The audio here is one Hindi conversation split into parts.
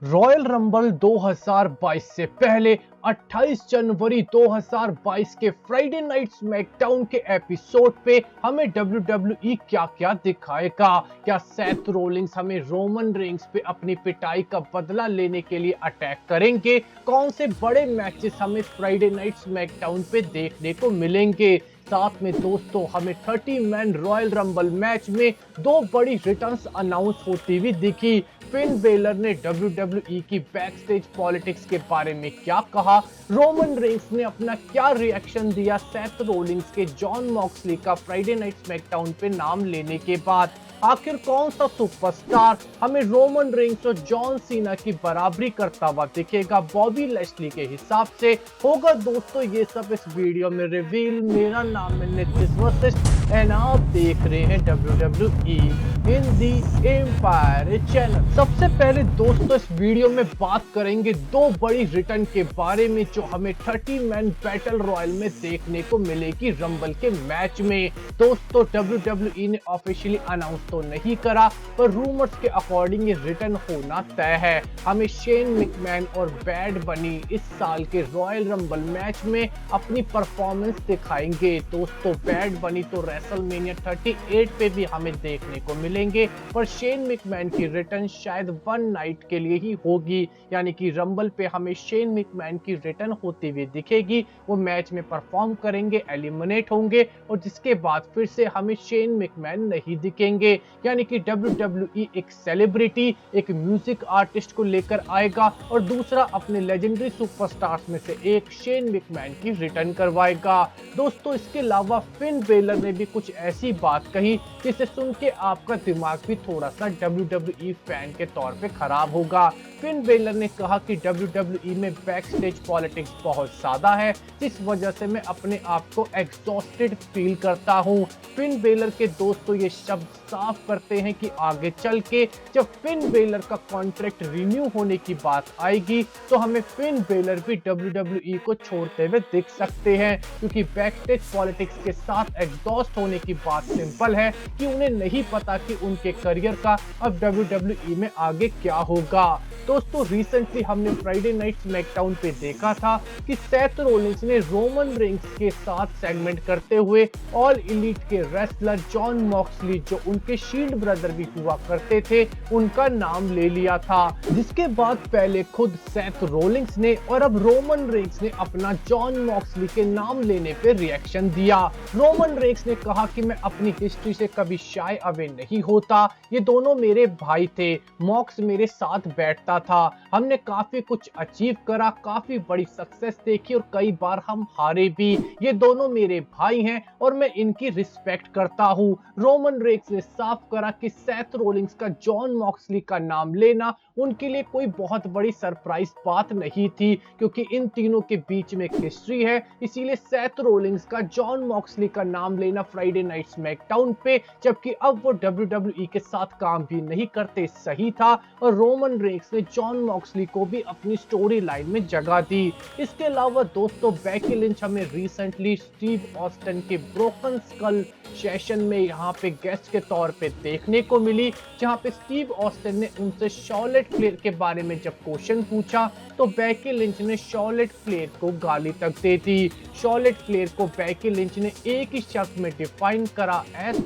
रॉयल रंबल 2022 से पहले 28 जनवरी 2022 के फ्राइडे नाइट स्मैकडाउन के एपिसोड पे हमें WWE क्या-क्या दिखाएगा। क्या सेथ रोलिंस हमें रोमन रेंस पे अपनी पिटाई का बदला लेने के लिए अटैक करेंगे? कौन से बड़े मैचेस हमें फ्राइडे नाइट स्मैकडाउन पे देखने को मिलेंगे? साथ में दोस्तों हमें 30 मैन रॉयल रंबल मैच में दो बड़ी रिटर्न्स अनाउंस होती हुई दिखी। फिन बेलर ने WWE की बैकस्टेज पॉलिटिक्स के बारे में क्या कहा, रोमन रेंस ने अपना क्या रिएक्शन दिया सेथ रोलिंस के जॉन मॉक्सली का फ्राइडे नाइट स्मैकडाउन पे नाम लेने के बाद, आखिर कौन सा सुपरस्टार हमें रोमन रेंस और जॉन सीना की बराबरी करता हुआ दिखेगा बॉबी लैशली के हिसाब से, होगा दोस्तों ये सब इस वीडियो में रिवील। मेरा नाम है नितिश वशिष्ठ एंड आप देख रहे हैं WWE इन दी एम्पायर चैनल। सबसे पहले दोस्तों इस वीडियो में बात करेंगे दो बड़ी रिटर्न के बारे में जो हमें 30 मैन बैटल रॉयल में देखने को मिलेगी रंबल के मैच में। दोस्तों WWE ने ऑफिशियली अनाउंस तो नहीं करा पर रूमर्स के अकॉर्डिंग ये रिटर्न होना तय है। हमें शेन मैकमैन और बैड बनी इस साल के रॉयल रंबल मैच में अपनी परफॉर्मेंस दिखाएंगे। दोस्तों बैड बनी तो रेसलमेनिया 38 पे भी हमें देखने को मिलेंगे पर शेन मैकमैन की रिटर्न शायद वन नाइट के लिए ही होगी, यानी कि रंबल पे हमें शेन मैकमैन की रिटर्न होती हुई दिखेगी। वो मैच में परफॉर्म करेंगे, एलिमिनेट होंगे और जिसके बाद फिर से हमें शेन मैकमैन नहीं दिखेंगे, यानी कि WWE एक सेलिब्रिटी, एक म्यूजिक आर्टिस्ट को लेकर आएगा और दूसरा अपने लेजेंडरी सुपरस्टार्स में से एक शेन मैकमैन की रिटर्न करवाएगा। दोस्तों इसके अलावा फिन बेलर ने भी कुछ ऐसी बात कही जिसे सुन के आपका दिमाग भी थोड़ा सा WWE फैन के तौर पे खराब होगा। फिन बेलर ने कहा कि WWE में बैकस्टेज पॉलिटिक्स बहुत ज्यादा है जिस वजह से मैं अपने आप को एग्जॉस्टेड फील करता हूं। फिन बेलर के दोस्तों ये शब्द साफ करते हैं कि आगे चल के जब फिन बेलर का कॉन्ट्रैक्ट रिन्यू होने की बात आएगी तो हमें फिन बेलर भी WWE को छोड़ते हुए दिख सकते हैं, क्योंकि बैकस्टेज पॉलिटिक्स के साथ एग्जॉस्ट होने की बात सिंपल है कि उन्हें नहीं पता कि उनके करियर का अब WWE में आगे क्या होगा। दोस्तों रिसेंटली हमने फ्राइडे नाइट स्मैकडाउन पे देखा था कि सेथ रोलिंस ने रोमन रेंस के साथ सेगमेंट करते हुए ऑल एलीट के रेसलर जॉन मॉक्सली जो उनके शील्ड ब्रदर भी हुआ करते थे उनका नाम ले लिया था, जिसके बाद पहले खुद सेथ रोलिंस ने और अब रोमन रेंस ने अपना जॉन मॉक्सली के नाम लेने पे रिएक्शन दिया। रोमन रेंस ने कहा कि मैं अपनी हिस्ट्री से कभी शाय अवे नहीं होता, ये दोनों मेरे भाई थे, मॉक्स मेरे साथ बैठता था, हमने काफी कुछ अचीव करा, काफी बड़ी सक्सेस देखी और कई बार हम हारे भी, ये दोनों मेरे भाई हैं और मैं इनकी रिस्पेक्ट करता हूं। रोमन रेंस ने साफ करा कि सेथ रोलिंस का जॉन मॉक्सली का नाम लेना उनके लिए कोई बहुत बड़ी सरप्राइज बात नहीं थी, क्योंकि इन तीनों के बीच में एक हिस्ट्री है, इसीलिए सेथ रोलिंस का जॉन मॉक्सली का नाम लेना फ्राइडे नाइट स्मैकडाउन पे, जबकि अब वो WWE के साथ काम भी नहीं करते, सही था। और रोमन रेंस ने जॉन मॉक्सली को भी अपनी स्टोरी लाइन में जगह दी। इसके अलावा दोस्तों बैकी लिंच हमें रिसेंटली स्टीव ऑस्टिन के ब्रोकन स्कल सेशन में यहाँ पे गेस्ट के तौर पे देखने को मिली, जहाँ पे स्टीव ऑस्टिन ने उनसे शॉर्लेट फ्लेयर के बारे में जब क्वेश्चन पूछा तो बैकी लिंच ने शॉर्लेट फ्लेयर को गाली तक दे दी। शॉर्लेट फ्लेयर को बैकी लिंच ने एक ही शब्द में डिफाइन करा एज,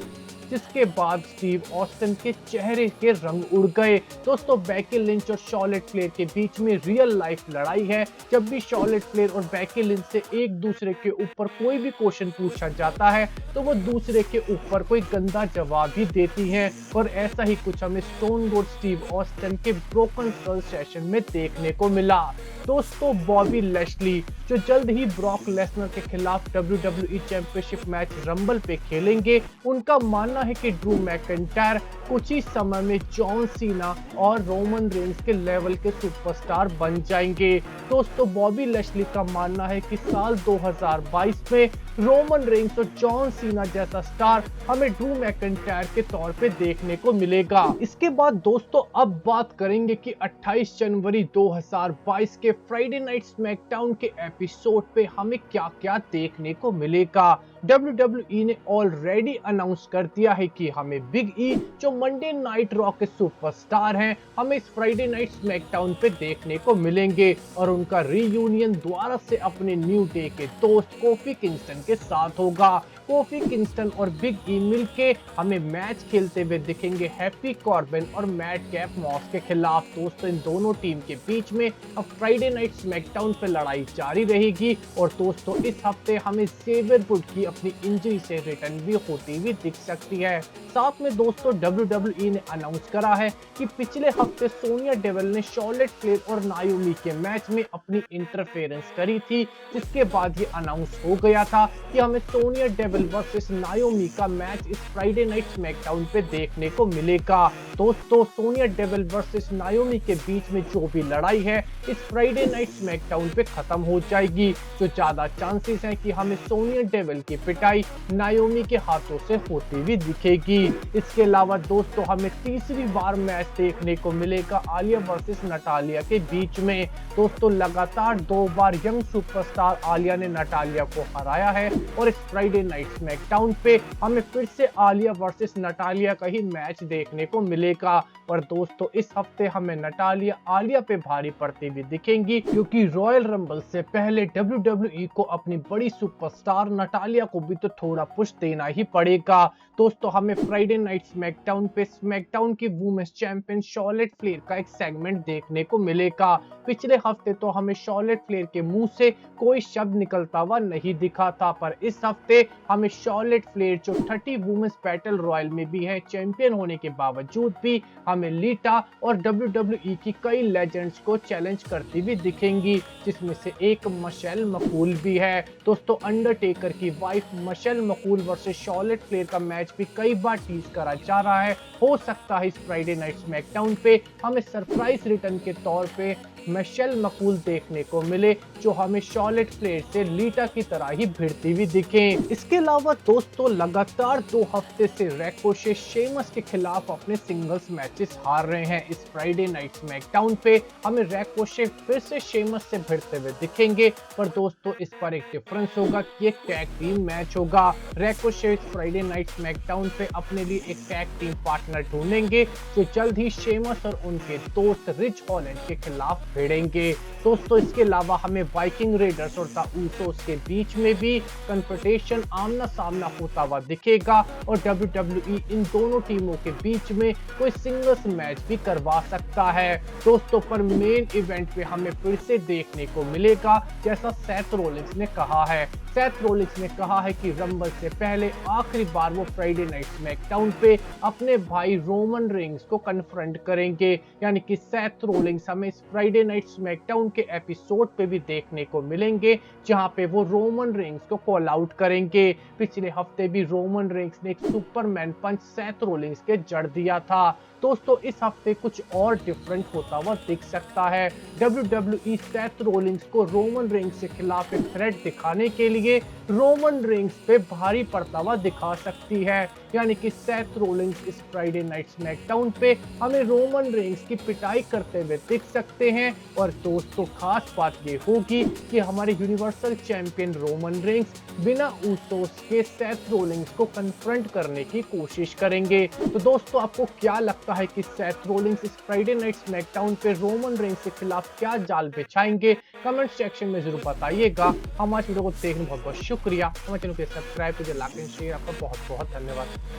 जिसके बाद स्टीव ऑस्टिन के चेहरे के रंग उड़ गए। दोस्तों बैकी लिंच और शॉर्लेट फ्लेयर के बीच में रियल लाइफ लड़ाई है, जब भी शॉर्लेट फ्लेयर और बैकी लिंच से एक दूसरे के ऊपर कोई भी क्वेश्चन पूछा जाता है तो वो दूसरे के ऊपर कोई गंदा जवाब ही देती हैं, और ऐसा ही कुछ हमें स्टोन कोल्ड स्टीव ऑस्टिन के ब्रोकन स्कल सेशन में देखने को मिला। दोस्तों बॉबी लैशली जो जल्द ही ब्रॉक लेसनर के खिलाफ WWE चैंपियनशिप मैच रंबल पे खेलेंगे, उनका मानना है कि ड्रू मैकिंटायर कुछ ही समय में जॉन सीना और रोमन रेंस के लेवल के सुपरस्टार बन जाएंगे। दोस्तों बॉबी लैशली का मानना है कि साल 2022 में रोमन रेंस और जॉन सीना जैसा स्टार हमें ड्रू मैकिंटायर के तौर पे देखने को मिलेगा। इसके बाद दोस्तों अब बात करेंगे कि 28 जनवरी 2022 के के फ्राइडे नाइट स्मैकडाउन के एपिसोड पे हमें क्या क्या देखने को मिलेगा। WWE ने ऑलरेडी अनाउंस कर दिया है कि हमें बिग ई जो मंडे नाइट रॉ के सुपरस्टार हैं, हमें इस फ्राइडे नाइट स्मैकडाउन पे देखने को मिलेंगे और उनका रीयूनियन दोबारा से अपने न्यू डे के दोस्त कोफी किंगस्टन के साथ होगा। कोफी किंगस्टन और बिग ई मिलके हमें मैच खेलते हुए दिखेंगे हैप्पी कॉर्बिन और मैट कैप मॉस के खिलाफ। दोस्तों इन दोनों टीम के बीच में अब फ्राइडे नाइट स्मैकडाउन पे लड़ाई जारी रहेगी और दोस्तों इस हफ्ते हमें ज़ेवियर वुड की अपनी इंजरी से रिटर्न भी होती हुई दिख सकती है। साथ में दोस्तों WWE ने अनाउंस करा है कि पिछले हफ्ते सोनिया डेविल ने शार्लेट फ्लेयर और नायोमी के मैच में अपनी इंटरफेरेंस करी थी, जिसके बाद ये अनाउंस हो गया था कि हमें सोनिया डेविल वर्सेस नायोमी का मैच इस फ्राइडे नाइट स्मैकडाउन पे देखने को मिलेगा। दोस्तों सोनिया डेविल वर्सेस नायोमी के बीच में जो भी लड़ाई है इस फ्राइडे नाइट स्मैकडाउन पे खत्म हो जाएगी, जो ज्यादा चांसेस हैं कि हमें सोनिया डेविल की पिटाई नायोमी के हाथों से होती हुई दिखेगी। इसके अलावा दोस्तों हमें तीसरी बार मैच देखने को मिलेगा आलिया वर्सेस नटालिया के बीच में। दोस्तों लगातार 2 बार यंग सुपरस्टार आलिया ने नटालिया को हराया है और इस फ्राइडे नाइट स्मैकडाउन पे हमें फिर से आलिया वर्सेस नटालिया का ही मैच देखने को मिलेगा। पर दोस्तों इस हफ्ते हमें नटालिया आलिया पे भारी पड़ती हुई दिखेंगी, क्योंकि रॉयल रंबल से पहले WWE को अपनी बड़ी सुपरस्टार नटालिया को भी तो थोड़ा पुश देना ही पड़ेगा। दोस्तों हमें फ्राइडे नाइट स्मैकडाउन पे स्मैकडाउन की वुमेन्स चैंपियन शार्लेट फ्लेयर का एक सेगमेंट देखने को मिलेगा। पिछले हफ्ते तो हमें शार्लेट फ्लेयर के मुंह से कोई शब्द निकलता हुआ नहीं दिखा था, पर इस हफ्ते हमें शार्लेट फ्लेयर जो 30 वुमेन्स बैटल रॉयल में भी है चैंपियन होने के बावजूद भी हमें लीटा और WWE की कई लेजेंड्स को चैलेंज करती हुई दिखेंगी, जिसमें से एक मिशेल मकूल भी है। दोस्तों अंडरटेकर की wife Michelle McCool versus Charlotte Flair का मैच भी कई बार टीज करा जा रहा है। हो सकता है इस फ्राइडे नाइट स्मैकडाउन पे हमें सरप्राइज रिटर्न के तौर पे मिशेल मकूल देखने को मिले, जो हमें शार्लेट फ्लेयर से लीटा की तरह ही भिड़ती हुई दिखे। इसके अलावा दोस्तों लगातार 2 हफ्ते से रैकोशे शेमस के खिलाफ अपने सिंगल्स मैचेस हार रहे हैं। इस फ्राइडे नाइट स्मैकडाउन पे हमें रैकोशे फिर से शेमस से भिड़ते हुए दिखेंगे, पर दोस्तों इस पर एक डिफरेंस होगा कि एक टैग टीम मैच होगा। रैकोशे इस फ्राइडे नाइट स्मैकडाउन पे अपने लिए एक टैग टीम पार्टनर ढूंढेंगे, जो जल्द ही शेमस और उनके दोस्त रिच हॉलैंड के खिलाफ भिड़ेंगे। दोस्तों इसके अलावा हमें वाइकिंग रेडर्स और द ऊसोस के बीच में भी कन्फ्रंटेशन आमना सामना होता हुआ दिखेगा और WWE इन दोनों टीमों के बीच में कोई सिंगल्स मैच भी करवा सकता है। दोस्तों पर मेन इवेंट पे हमें फिर से देखने को मिलेगा जैसा सेथ रोलिंस ने कहा है। सेथ रोलिंस ने कहा है कि रंबल से पहले आखिरी बार वो फ्राइडे नाइट स्मैकडाउन पे अपने भाई रोमन रेंस को कन्फ्रंट करेंगे, यानी कि सेथ रोलिंस हमें इस फ्राइडे नाइट स्मैकडाउन के एपिसोड पे भी देखने को मिलेंगे, जहां पे वो रोमन रेंस को कॉल आउट करेंगे। पिछले हफ्ते भी रोमन रेंस ने एक सुपरमैन पंच सेथ रोलिंस के जड़ दिया था। दोस्तों इस हफ्ते कुछ और डिफरेंट होता हुआ दिख सकता है। WWE सेथ रोलिंस को रोमन रेंस के खिलाफ एक थ्रेट दिखाने के लिए रोमन रेंस पे भारी पड़ता हुआ दिखा सकती है, यानी कि सेथ रोलिंस इस फ्राइडे नाइट स्मैकडाउन पे हमें रोमन रेंस की पिटाई करते हुए दिख सकते हैं। और दोस्तों खास बात ये होगी कि हमारे यूनिवर्सल चैंपियन रोमन रेंस बिना ऊसोस के सेथ रोलिंस को कन्फ्रंट करने की कोशिश करेंगे। तो दोस्तों आपको क्या लगता है कि सेथ रोलिंस इस फ्राइडे नाइट स्मैकडाउन पे रोमन रेंस के खिलाफ क्या जाल बिछाएंगे? कमेंट सेक्शन में जरूर बताइएगा। हमारे वीडियो को देखने बहुत बहुत शुक्रिया। हमारे चैनल को सब्सक्राइब कीजिए, लाइक एंड शेयर। आपका बहुत बहुत धन्यवाद।